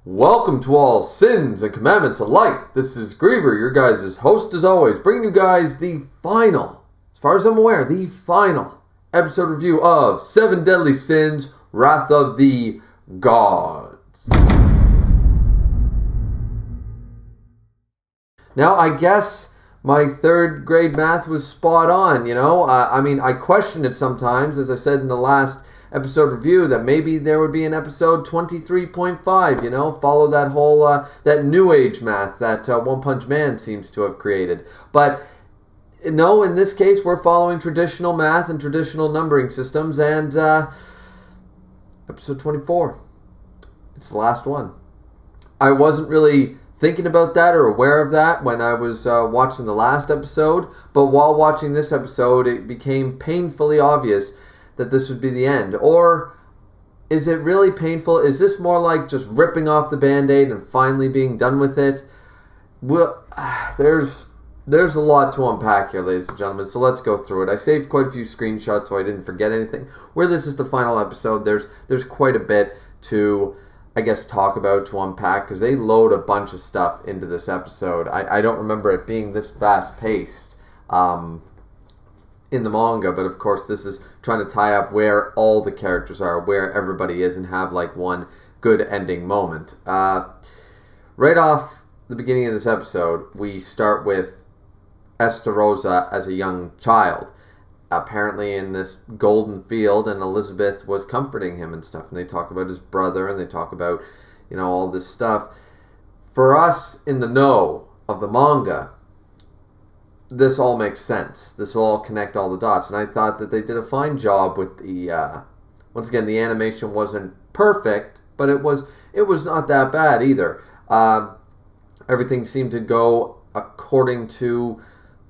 Welcome to all sins and commandments alike. This is Griever, your guys' host as always, bringing you guys the final, as far as I'm aware, the final episode review of 7 Deadly Sins, Wrath of the Gods. Now, I guess my third grade math was spot on, I questioned it sometimes, as I said in the last episode review, that maybe there would be an episode 23.5, follow that whole, that new age math that One Punch Man seems to have created. But no, in this case, we're following traditional math and traditional numbering systems, and episode 24. It's the last one. I wasn't really thinking about that or aware of that when I was watching the last episode, but while watching this episode, it became painfully obvious that this would be the end. Or is it really painful? Is this more like just ripping off the Band-Aid and finally being done with it? Well, there's a lot to unpack here, ladies and gentlemen, so let's go through it. I saved quite a few screenshots so I didn't forget anything. Where this is the final episode, there's quite a bit to, I guess, talk about, to unpack, because they load a bunch of stuff into this episode. I don't remember it being this fast-paced in the manga, but of course this is trying to tie up where all the characters are, where everybody is, and have like one good ending moment. Right off the beginning of this episode, we start with Estarossa as a young child, apparently in this golden field, and Elizabeth was comforting him and stuff, and they talk about his brother, and they talk about, all this stuff. For us in the know of the manga, this all makes sense. This will all connect all the dots. And I thought that they did a fine job with the, once again, the animation wasn't perfect, but it was not that bad either. Everything seemed to go according to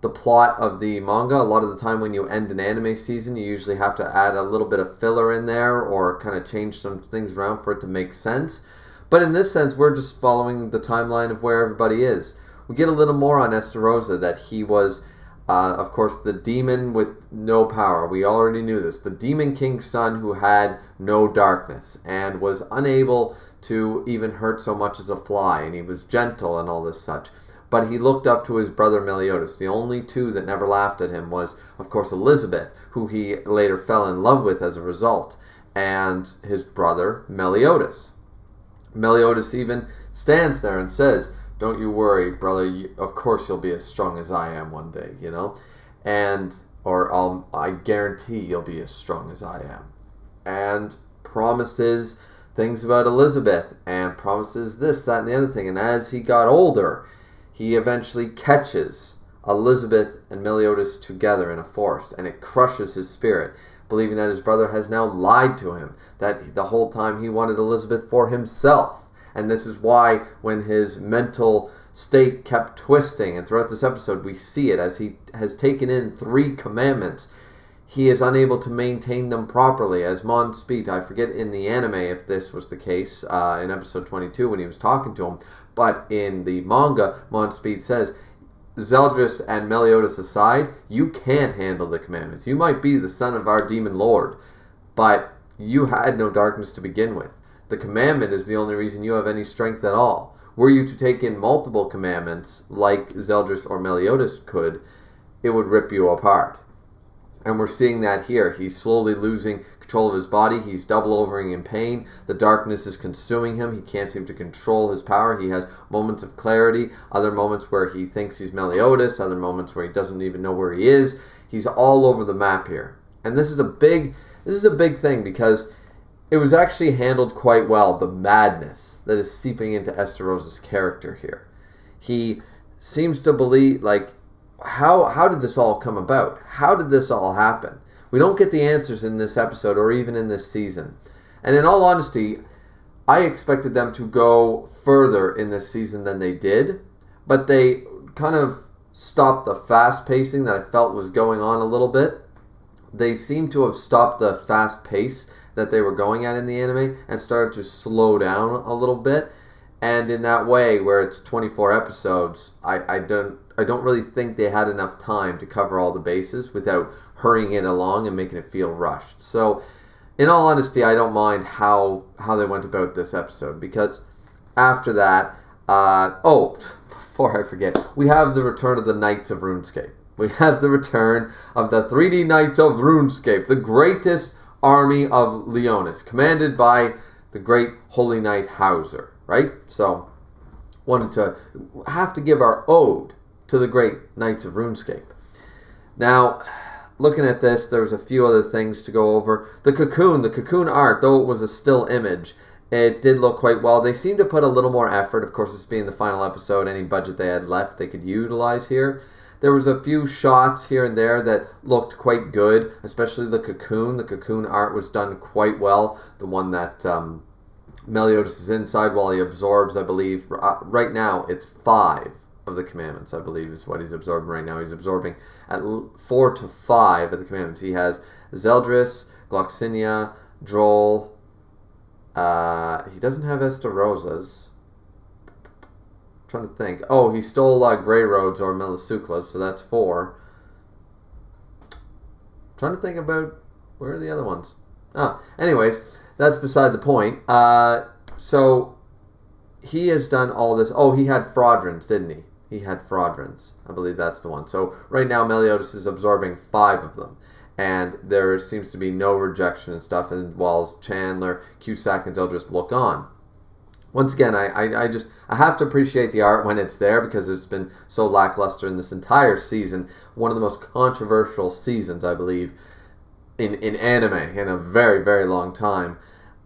the plot of the manga. A lot of the time when you end an anime season, you usually have to add a little bit of filler in there or kind of change some things around for it to make sense. But in this sense, we're just following the timeline of where everybody is. We get a little more on Estarossa, that he was, of course, the demon with no power. We already knew this. The Demon King's son who had no darkness and was unable to even hurt so much as a fly. And he was gentle and all this such. But he looked up to his brother Meliodas. The only two that never laughed at him was, of course, Elizabeth, who he later fell in love with as a result, and his brother Meliodas. Meliodas even stands there and says, "Don't you worry, brother. Of course you'll be as strong as I am one day, I guarantee you'll be as strong as I am." And promises things about Elizabeth, and promises this, that, and the other thing. And as he got older, he eventually catches Elizabeth and Meliodas together in a forest, and it crushes his spirit, believing that his brother has now lied to him, that the whole time he wanted Elizabeth for himself. And this is why when his mental state kept twisting, and throughout this episode we see it, as he has taken in 3 commandments, he is unable to maintain them properly. As Mon Speet, I forget in the anime if this was the case in episode 22 when he was talking to him, but in the manga, Mon Speet says, Zeldris and Meliodas aside, you can't handle the commandments. You might be the son of our demon lord, but you had no darkness to begin with. The commandment is the only reason you have any strength at all. Were you to take in multiple commandments, like Zeldris or Meliodas could, it would rip you apart. And we're seeing that here. He's slowly losing control of his body. He's double-overing in pain. The darkness is consuming him. He can't seem to control his power. He has moments of clarity, other moments where he thinks he's Meliodas, other moments where he doesn't even know where he is. He's all over the map here. And this is a big thing, because it was actually handled quite well, the madness that is seeping into Esterossa's character here. He seems to believe, how did this all come about? How did this all happen? We don't get the answers in this episode or even in this season. And in all honesty, I expected them to go further in this season than they did, but they kind of stopped the fast pacing that I felt was going on a little bit. They seem to have stopped the fast pace that they were going at in the anime and started to slow down a little bit. And in that way, where it's 24 episodes, I don't really think they had enough time to cover all the bases without hurrying it along and making it feel rushed. So, in all honesty, I don't mind how they went about this episode, because after that, before I forget, we have the return of the Knights of RuneScape. We have the return of the 3D Knights of RuneScape, the greatest army of Leonis, commanded by the great Holy Knight Hauser, right? So, wanted to have to give our ode to the great Knights of RuneScape. Now, looking at this, there was a few other things to go over. The cocoon art, though it was a still image, it did look quite well. They seemed to put a little more effort. Of course, this being the final episode, any budget they had left, they could utilize here. There was a few shots here and there that looked quite good, especially the cocoon. The cocoon art was done quite well. The one that Meliodas is inside while he absorbs, I believe, right now it's 5 of the commandments, I believe, is what he's absorbing right now. He's absorbing at 4 to 5 of the commandments. He has Zeldris, Gloxinia, Droll. He doesn't have Estarosa's. Trying to think. Oh, he stole Grey Roads or Melisuklas, so that's 4. Trying to think about where are the other ones. Anyways, that's beside the point. So he has done all this. Oh, he had Fraudrins, didn't he? He had Fraudrins. I believe that's the one. So right now Meliodas is absorbing 5 of them. And there seems to be no rejection and stuff. And while Chandler, Cusack, and Zeldris look on. Once again, I have to appreciate the art when it's there because it's been so lackluster in this entire season. One of the most controversial seasons, I believe, in anime in a very, very long time.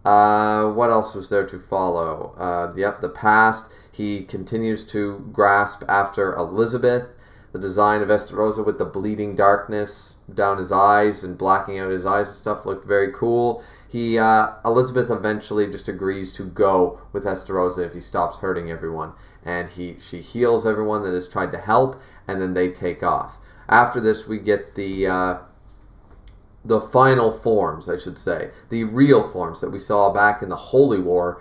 What else was there to follow? The past. He continues to grasp after Elizabeth. The design of Estarosa with the bleeding darkness down his eyes and blacking out his eyes and stuff looked very cool. Elizabeth eventually just agrees to go with Estarosa if he stops hurting everyone. And she heals everyone that has tried to help, and then they take off. After this, we get the final forms, I should say. The real forms that we saw back in the Holy War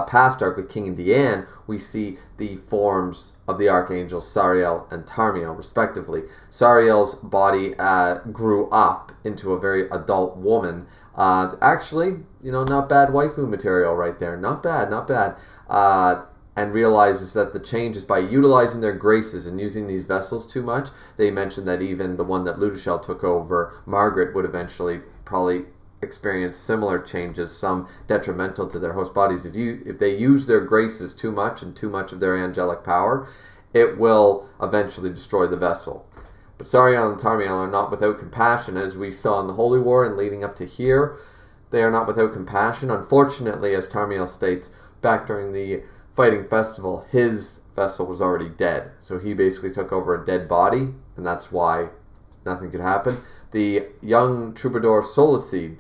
past arc with King and Deanne. We see the forms of the Archangels Sariel and Tarmiel, respectively. Sariel's body grew up into a very adult woman. Actually, not bad waifu material right there. Not bad. And realizes that the change is by utilizing their graces and using these vessels too much. They mentioned that even the one that Ludoshel took over, Margaret, would eventually probably experience similar changes, some detrimental to their host bodies. If they use their graces too much and too much of their angelic power, it will eventually destroy the vessel. But Sariel and Tarmiel are not without compassion, as we saw in the Holy War and leading up to here. They are not without compassion. Unfortunately, as Tarmiel states, back during the fighting festival, his vessel was already dead. So he basically took over a dead body, and that's why nothing could happen. The young troubadour Solacede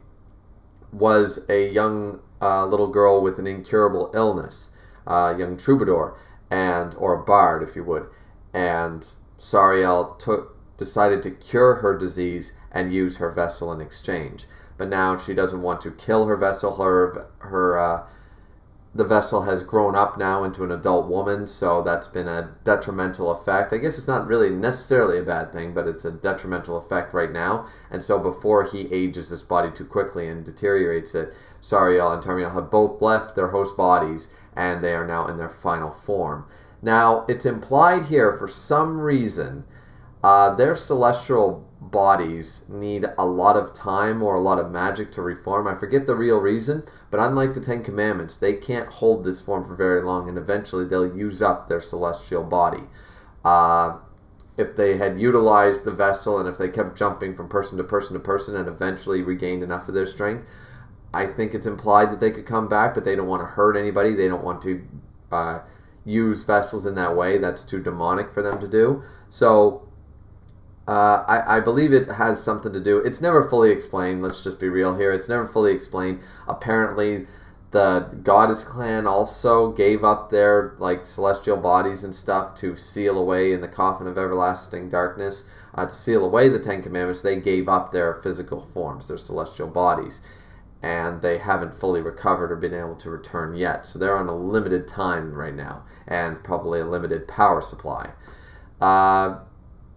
was a young little girl with an incurable illness, young troubadour, or a bard, if you would. And Sariel decided to cure her disease and use her vessel in exchange. But now she doesn't want to kill her vessel. The vessel has grown up now into an adult woman, so that's been a detrimental effect. I guess it's not really necessarily a bad thing, but it's a detrimental effect right now. And so before he ages this body too quickly and deteriorates it, Sariel and Tarmiel have both left their host bodies, and they are now in their final form. Now, it's implied here, for some reason, their celestial bodies need a lot of time or a lot of magic to reform. I forget the real reason, but unlike the 10 Commandments, they can't hold this form for very long, and eventually they'll use up their celestial body. If they had utilized the vessel and if they kept jumping from person to person to person and eventually regained enough of their strength, I think it's implied that they could come back, but they don't want to hurt anybody. They don't want to use vessels in that way. That's too demonic for them to do. So I believe it has something to do. It's never fully explained. Let's just be real here. It's never fully explained. Apparently, the Goddess clan also gave up their celestial bodies and stuff to seal away in the coffin of everlasting darkness. To seal away the 10 Commandments, they gave up their physical forms, their celestial bodies. And they haven't fully recovered or been able to return yet. So they're on a limited time right now, and probably a limited power supply.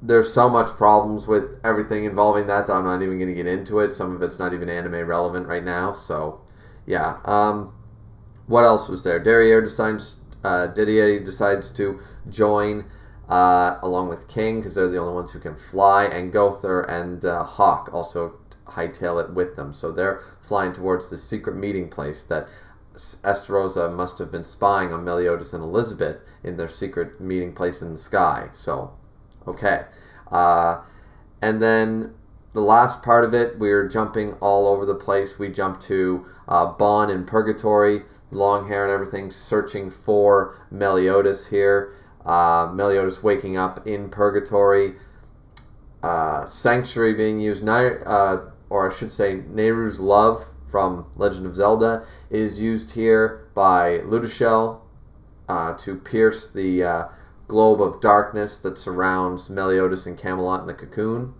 There's so much problems with everything involving that I'm not even going to get into it. Some of it's not even anime relevant right now. So, yeah. What else was there? Derriere Didier decides to join along with King, because they're the only ones who can fly, and Gother and Hawk also hightail it with them. So they're flying towards the secret meeting place that Estarossa must have been spying on Meliodas and Elizabeth in their secret meeting place in the sky. So, okay. And then the last part of it, we're jumping all over the place. We jump to Bon in Purgatory, long hair and everything, searching for Meliodas here. Meliodas waking up in Purgatory. Sanctuary being used, or I should say Nehru's Love from Legend of Zelda is used here by Ludishel to pierce the globe of darkness that surrounds Meliodas and Camelot in the cocoon,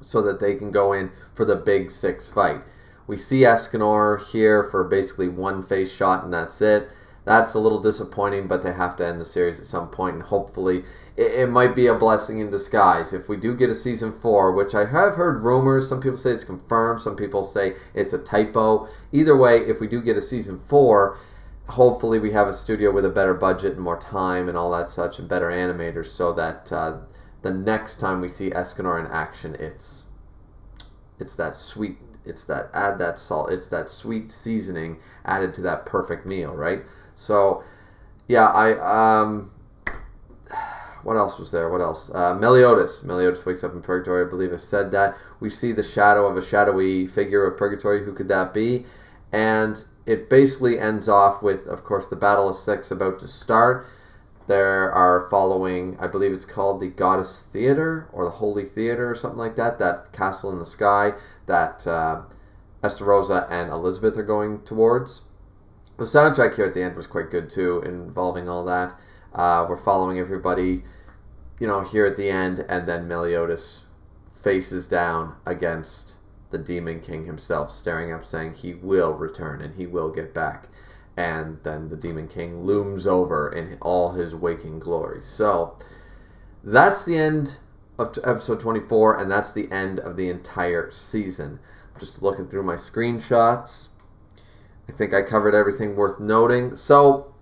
so that they can go in for the big 6 fight. We see Escanor here for basically one face shot, and that's it. That's a little disappointing, but they have to end the series at some point, and hopefully it might be a blessing in disguise. If we do get a season 4, which I have heard rumors, some people say it's confirmed, some people say it's a typo. Either way, if we do get a season 4, hopefully we have a studio with a better budget and more time and all that such, and better animators, so that the next time we see Escanor in action, it's that sweet, add that salt, it's that sweet seasoning added to that perfect meal, right? So, yeah, what else was there? What else? Meliodas wakes up in Purgatory, I believe I said that. We see the shadow of a shadowy figure of Purgatory. Who could that be? And it basically ends off with, of course, the Battle of Six about to start. There are following, I believe it's called the Goddess Theater, or the Holy Theater, or something like that. That castle in the sky that Estarossa and Elizabeth are going towards. The soundtrack here at the end was quite good too, involving all that. We're following everybody, here at the end, and then Meliodas faces down against the Demon King himself, staring up, saying he will return and he will get back. And then the Demon King looms over in all his waking glory. So, that's the end of episode 24, and that's the end of the entire season. Just looking through my screenshots, I think I covered everything worth noting. So,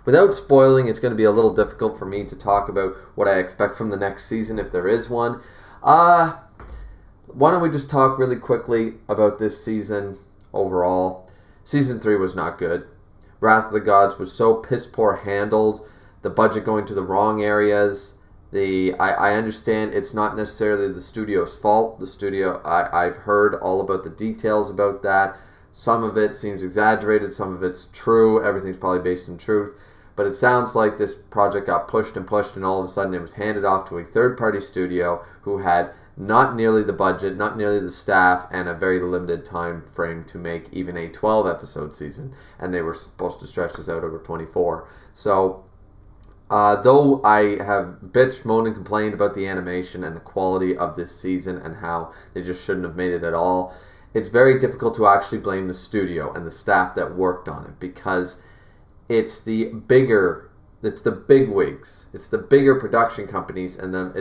without spoiling, it's going to be a little difficult for me to talk about what I expect from the next season, if there is one. Why don't we just talk really quickly about this season overall. Season 3 was not good. Wrath of the Gods was so piss-poor handled. The budget going to the wrong areas. I understand it's not necessarily the studio's fault. The studio, I've heard all about the details about that. Some of it seems exaggerated. Some of it's true. Everything's probably based in truth. But it sounds like this project got pushed, and all of a sudden it was handed off to a third-party studio who had not nearly the budget, not nearly the staff, and a very limited time frame to make even a 12-episode season. And they were supposed to stretch this out over 24. So, though I have bitched, moaned, and complained about the animation and the quality of this season and how they just shouldn't have made it at all, it's very difficult to actually blame the studio and the staff that worked on it, because it's the bigwigs, it's the bigger production companies, and then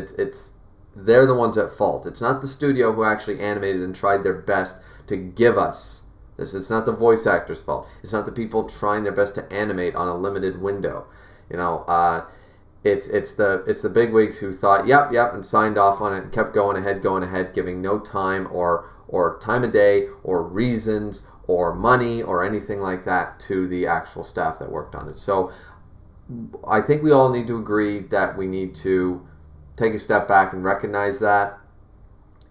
they're the ones at fault. It's not the studio who actually animated and tried their best to give us this. It's not the voice actors' fault. It's not the people trying their best to animate on a limited window. It's the bigwigs who thought yep, and signed off on it and kept going ahead, giving no time or time of day or reasons or money or anything like that to the actual staff that worked on it. So I think we all need to agree that we need to take a step back and recognize that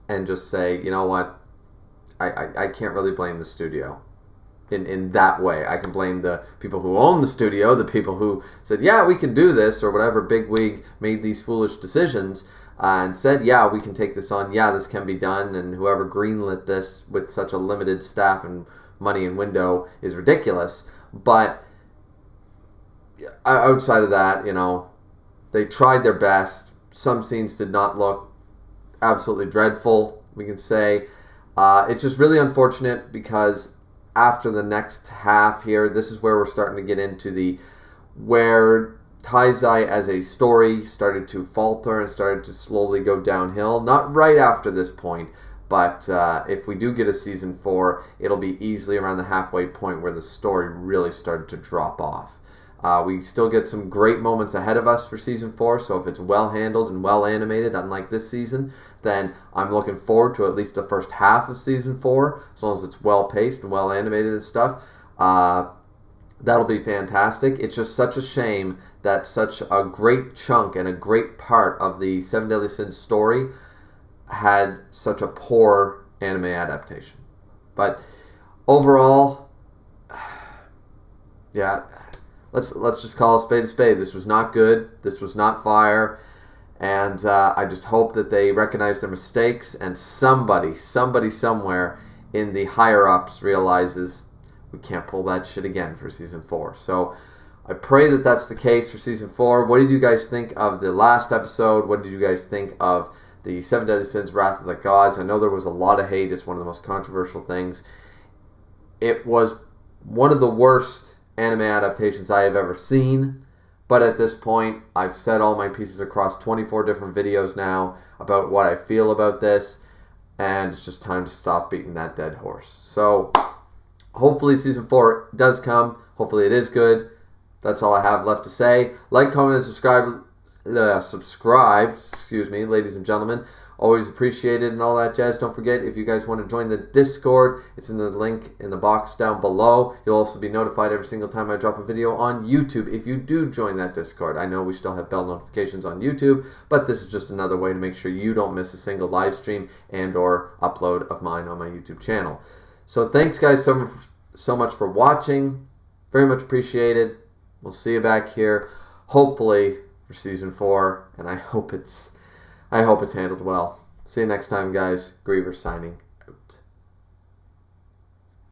and just say, you know what, I can't really blame the studio in that way. I can blame the people who own the studio, the people who said, yeah, we can do this, or whatever bigwig made these foolish decisions and said, yeah, we can take this on, yeah, this can be done, and whoever greenlit this with such a limited staff and money and window is ridiculous. But outside of that, they tried their best. Some scenes did not look absolutely dreadful, we can say. It's just really unfortunate, because after the next half here, this is where we're starting to get into where Taizai as a story started to falter and started to slowly go downhill. Not right after this point, But if we do get a season 4, it'll be easily around the halfway point where the story really started to drop off. We still get some great moments ahead of us for season 4, so if it's well handled and well animated, unlike this season, then I'm looking forward to at least the first half of season 4, as long as it's well paced and well animated and stuff. That'll be fantastic. It's just such a shame that such a great chunk and a great part of the Seven Deadly Sins story had such a poor anime adaptation. But overall, yeah, let's just call a spade a spade. This was not good. This was not fire. And I just hope that they recognize their mistakes and somebody somewhere in the higher-ups realizes we can't pull that shit again for season 4. So I pray that that's the case for season 4. What did you guys think of the last episode? What did you guys think of the Seven Deadly Sins, Wrath of the Gods? I know there was a lot of hate. It's one of the most controversial things. It was one of the worst anime adaptations I have ever seen. But at this point, I've said all my pieces across 24 different videos now about what I feel about this. And it's just time to stop beating that dead horse. So hopefully season 4 does come. Hopefully it is good. That's all I have left to say. Like, comment, and subscribe, ladies and gentlemen. Always appreciated and all that jazz. Don't forget, if you guys want to join the Discord, it's in the link in the box down below. You'll also be notified every single time I drop a video on YouTube if you do join that Discord. I know we still have bell notifications on YouTube, but this is just another way to make sure you don't miss a single live stream and or upload of mine on my YouTube channel. So thanks guys so much for watching. Very much appreciated. We'll see you back here, hopefully for season 4, and I hope it's handled well. See you next time, guys. Griever signing